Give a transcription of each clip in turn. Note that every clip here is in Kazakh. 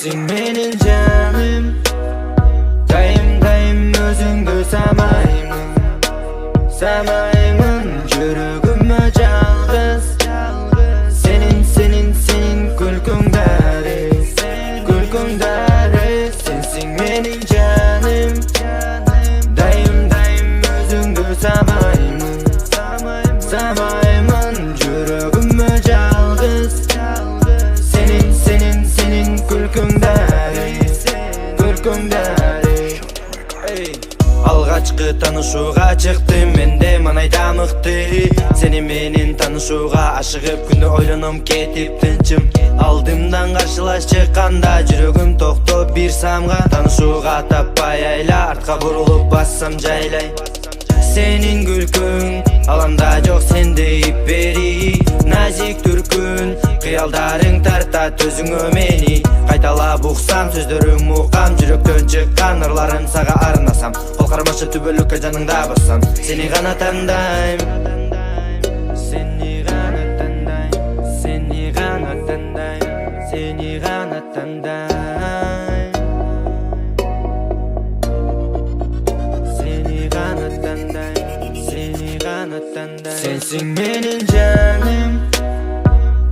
Sensin menin canım, dayım dayım özüngü samayman. Samayman yürügüme жалгыз. Senin kulkundare, kulkundare. Sensin menin canım, dayım dayım özüngü samayman. Samayman yürügüme жалгыз. Senin kulkundare, kulkundare. Algaçkı tanışuğa çıktım, mende manay damıktı. Seni menin tanışuğa aşıgıp күндө ойлоном кетип тынчым. Алдымдан каршылаш чыкканда жүрөгүм токтоп бир самга. Танышууга таппай айла, артка бурулуп бассам жайлай. Senin күлкүң аламда жок сенде иппери. Назик түркүн кыялдарың тартат өзүңө мени. Кайталап уксам сөздөрүң мукам, жүрөктөн чыккан ырларым сага арнасам. Кол кармашы түбөлүккө жаныңда бассам, сени гана тандайм. Сени гана тандайм, сени гана тандайм, сени гана тандайм. Seni gana tandayım, seni gana tandayım. Sensin menin canım,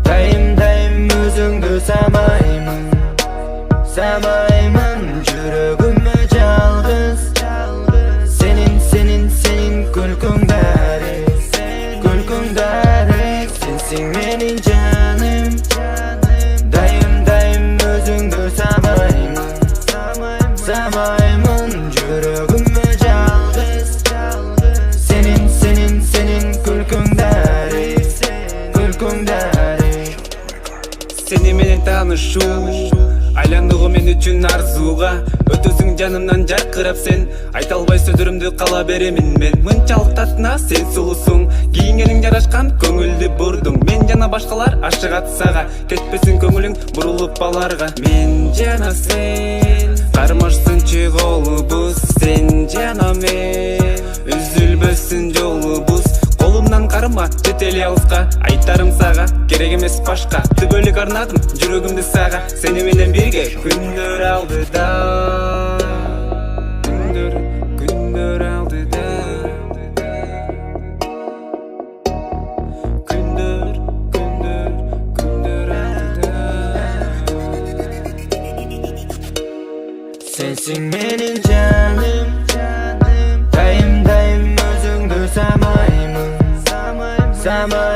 dayım dayım özüngü samayman. Samayman yürügüme жалгыз. Senin kulkundare, kulkundare. Sensin menin canım, dayım dayım özüngü samayman. Samayman yürügüme жалгыз. Senin kulkundare, kulkundare. Seni менен таанышуу айландыгы мен үчүн арзууга. Өтөсүң жанымдан жаркырап сен, айта албай сөздөрүмдү кала беремин мен. Мынчалык татына сен сулусуң, кийингениң жарашкан көңүлдү бурдуң. Мен жана башкалар ашыгат сага, кетпесин көңүлүң бурулуп аларга. Мен жана сен кармашсын чыголубуз, сен жана мен үзүлбөсүн жолубуз. Колумдан карма жете эле алыска, айтарым сага керек эмес башка. Түбөлүк арнадым жүрөгүмдү сага, сени менен бирге күндөр алдыда. Күндөр алдыда. Күндөр алдыда. Sensin menin canım, dayım dayım özüngü samayman. Samayman